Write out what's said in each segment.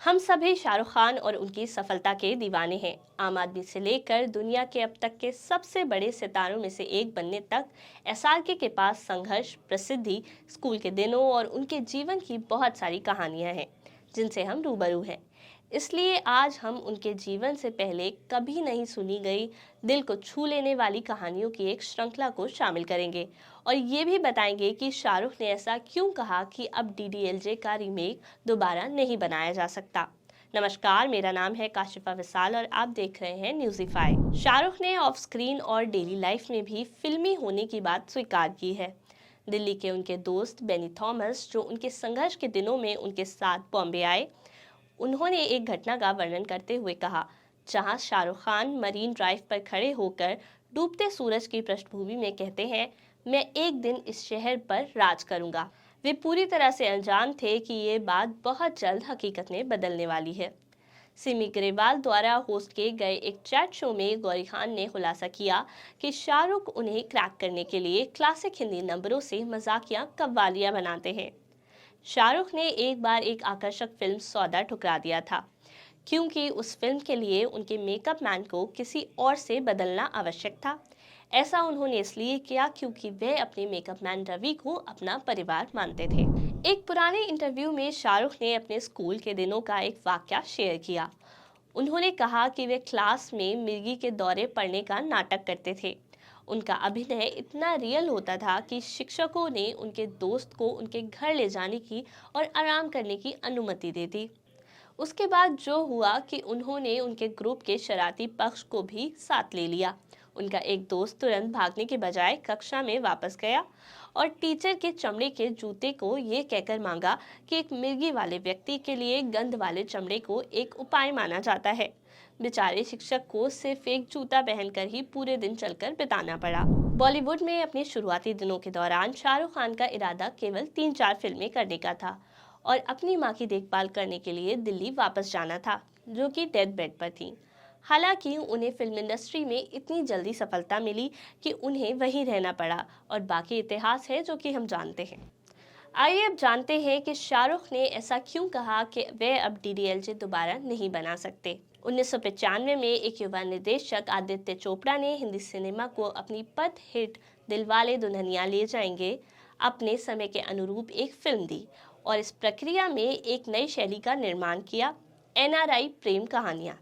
हम सभी शाहरुख खान और उनकी सफलता के दीवाने हैं। आम आदमी से लेकर दुनिया के अब तक के सबसे बड़े सितारों में से एक बनने तक एसआरके के पास संघर्ष, प्रसिद्धि, स्कूल के दिनों और उनके जीवन की बहुत सारी कहानियां हैं जिनसे हम रूबरू हैं। इसलिए आज हम उनके जीवन से पहले कभी नहीं सुनी गई, दिल को छू लेने वाली कहानियों की एक श्रृंखला को शामिल करेंगे और ये भी बताएंगे कि शाहरुख ने ऐसा क्यों कहा कि अब डीडीएलजे का रीमेक दोबारा नहीं बनाया जा सकता। नमस्कार, मेरा नाम है काशिफा विशाल और आप देख रहे हैं न्यूज़ीफाई। शाहरुख ने ऑफ स्क्रीन और डेली लाइफ में भी फिल्मी होने की बात स्वीकार की है। दिल्ली के उनके दोस्त बेनी थॉमस, जो उनके संघर्ष के दिनों में उनके साथ बॉम्बे आए, उन्होंने एक घटना का वर्णन करते हुए कहा, जहां शाहरुख खान मरीन ड्राइव पर खड़े होकर डूबते सूरज की पृष्ठभूमि में कहते हैं, मैं एक दिन इस शहर पर राज करूंगा। वे पूरी तरह से अनजान थे कि ये बात बहुत जल्द हकीकत में बदलने वाली है। सिमी ग्रेवाल द्वारा होस्ट किए गए एक चैट शो में गौरी खान ने खुलासा किया कि शाहरुख उन्हें क्रैक करने के लिए क्लासिक हिंदी नंबरों से मजाकिया कव्वालियां बनाते हैं। शाहरुख ने एक बार एक आकर्षक फिल्म सौदा ठुकरा दिया था, क्योंकि उस फिल्म के लिए उनके मेकअप मैन को किसी और से बदलना आवश्यक था। ऐसा उन्होंने इसलिए किया क्योंकि वे अपने मेकअप मैन रवि को अपना परिवार मानते थे। एक पुराने इंटरव्यू में शाहरुख ने अपने स्कूल के दिनों का एक वाकया शेयर किया। उन्होंने कहा कि वे क्लास में मिर्गी के दौरे पढ़ने का नाटक करते थे। उनका अभिनय इतना रियल होता था कि शिक्षकों ने उनके दोस्त को उनके घर ले जाने की और आराम करने की अनुमति दे दी। उसके बाद जो हुआ कि उन्होंने उनके ग्रुप के शरारती पक्ष को भी साथ ले लिया। उनका एक दोस्त तुरंत भागने के बजाय कक्षा में वापस गया और टीचर के चमड़े के जूते को ये कहकर मांगा कि एक मिर्गी वाले व्यक्ति के लिए गंध वाले चमड़े को एक उपाय माना जाता है। बेचारे शिक्षक को सिर्फ एक जूता पहनकर ही पूरे दिन चलकर बिताना पड़ा। बॉलीवुड में अपने शुरुआती दिनों के दौरान शाहरुख खान का इरादा केवल 3-4 फिल्में करने का था और अपनी मां की देखभाल करने के लिए दिल्ली वापस जाना था, जो कि डेथ बेड पर थी। हालांकि उन्हें फिल्म इंडस्ट्री में इतनी जल्दी सफलता मिली कि उन्हें वहीं रहना पड़ा और बाकी इतिहास है जो कि हम जानते हैं। आइए अब जानते हैं कि शाहरुख ने ऐसा क्यों कहा कि वे अब डीडीएलजे दोबारा नहीं बना सकते। 1995 में एक युवा निर्देशक आदित्य चोपड़ा ने हिंदी सिनेमा को अपनी पथ हिट दिलवाले दुल्हनिया ले जाएंगे अपने समय के अनुरूप एक फिल्म दी और इस प्रक्रिया में एक नई शैली का निर्माण किया, एनआरआई प्रेम कहानियां।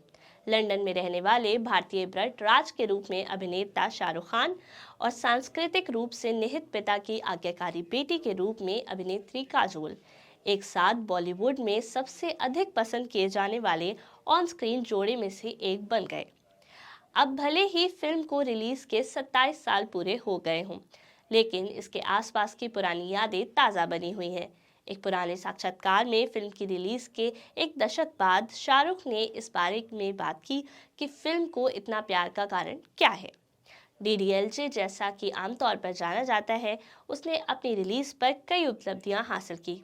लंदन में रहने वाले भारतीय ब्रट राज के रूप में अभिनेता शाहरुख खान और सांस्कृतिक रूप से निहित पिता की आज्ञाकारी बेटी के रूप में अभिनेत्री काजोल एक साथ बॉलीवुड में सबसे अधिक पसंद किए जाने वाले ऑन स्क्रीन जोड़े में से एक बन गए। अब भले ही फिल्म को रिलीज के 27 साल पूरे हो गए हों, लेकिन इसके आसपास की पुरानी यादें ताज़ा बनी हुई हैं। एक पुराने साक्षात्कार में फिल्म की रिलीज के एक दशक बाद शाहरुख ने इस बारे में बात की कि फिल्म को इतना प्यार का कारण क्या है। डीडीएलजे, जैसा कि आमतौर पर जाना जाता है, उसने अपनी रिलीज पर कई उपलब्धियां हासिल की।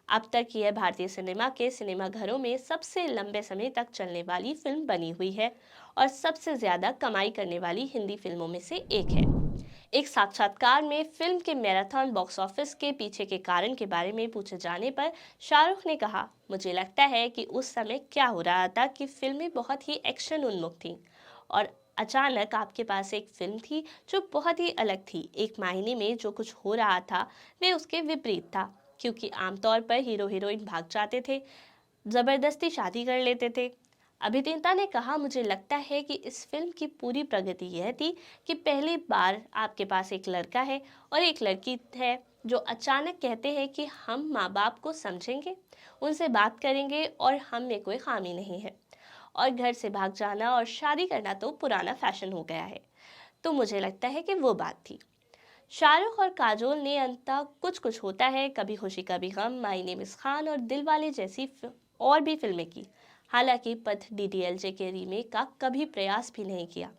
अब तक यह भारतीय सिनेमा के सिनेमाघरों में सबसे लंबे समय तक चलने वाली फिल्म बनी हुई है और सबसे ज्यादा कमाई करने वाली हिंदी फिल्मों में से एक है। एक साक्षात्कार में फिल्म के मैराथन बॉक्स ऑफिस के पीछे के कारण के बारे में पूछे जाने पर शाहरुख ने कहा, मुझे लगता है कि उस समय क्या हो रहा था कि फिल्में बहुत ही एक्शन उन्मुख थीं और अचानक आपके पास एक फिल्म थी जो बहुत ही अलग थी। एक महीने में जो कुछ हो रहा था वे उसके विपरीत था, क्योंकि आमतौर पर हीरो हीरोइन भाग जाते थे, जबरदस्ती शादी कर लेते थे। अभिनेता ने कहा, मुझे लगता है कि इस फिल्म की पूरी प्रगति यह थी कि पहली बार आपके पास एक लड़का है और एक लड़की है जो अचानक कहते हैं कि हम माँ बाप को समझेंगे, उनसे बात करेंगे और हम में कोई खामी नहीं है। और घर से भाग जाना और शादी करना तो पुराना फैशन हो गया है। तो मुझे लगता है कि वो बात थी। शाहरुख और काजोल ने अंततः कुछ कुछ होता है, कभी खुशी कभी गम, माय नेम इज खान और दिलवाले जैसी और भी फिल्में की। हालांकि पथ डीडीएलजे के रीमेक का कभी प्रयास भी नहीं किया।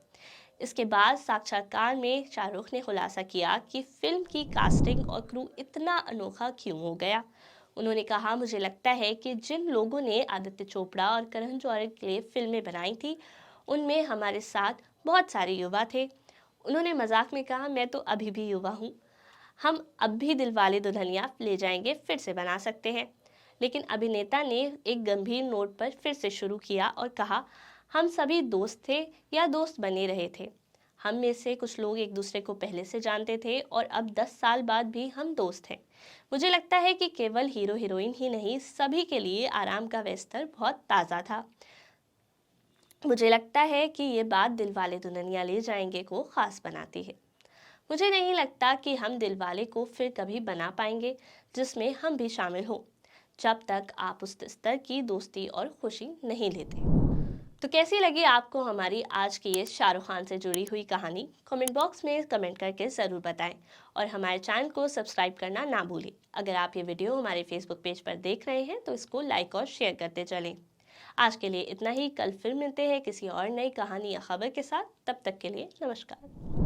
इसके बाद साक्षात्कार में शाहरुख ने खुलासा किया कि फिल्म की कास्टिंग और क्रू इतना अनोखा क्यों हो गया। उन्होंने कहा, मुझे लगता है कि जिन लोगों ने आदित्य चोपड़ा और करण जौहर के लिए फिल्में बनाई थी, उनमें हमारे साथ बहुत सारे युवा थे। उन्होंने मजाक में कहा, मैं तो अभी भी युवा हूँ, हम अब भी दिलवाले दुल्हनिया ले जाएंगे फिर से बना सकते हैं। लेकिन अभिनेता ने एक गंभीर नोट पर फिर से शुरू किया और कहा, हम सभी दोस्त थे या दोस्त बने रहे थे। हम में से कुछ लोग एक दूसरे को पहले से जानते थे और अब 10 साल बाद भी हम दोस्त हैं। मुझे लगता है कि केवल हीरो हीरोइन ही नहीं, सभी के लिए आराम का वह स्तर बहुत ताज़ा था। मुझे लगता है कि ये बात दिलवाले दुल्हनिया ले जाएंगे को खास बनाती है। मुझे नहीं लगता कि हम दिलवाले को फिर कभी बना पाएंगे जिसमें हम भी शामिल हों, जब तक आप उस स्तर की दोस्ती और खुशी नहीं लेते। तो कैसी लगी आपको हमारी आज की ये शाहरुख खान से जुड़ी हुई कहानी? कमेंट बॉक्स में कमेंट करके ज़रूर बताएं और हमारे चैनल को सब्सक्राइब करना ना भूलें। अगर आप ये वीडियो हमारे फेसबुक पेज पर देख रहे हैं तो इसको लाइक और शेयर करते चलें। आज के लिए इतना ही। कल फिर मिलते हैं किसी और नई कहानी या खबर के साथ। तब तक के लिए नमस्कार।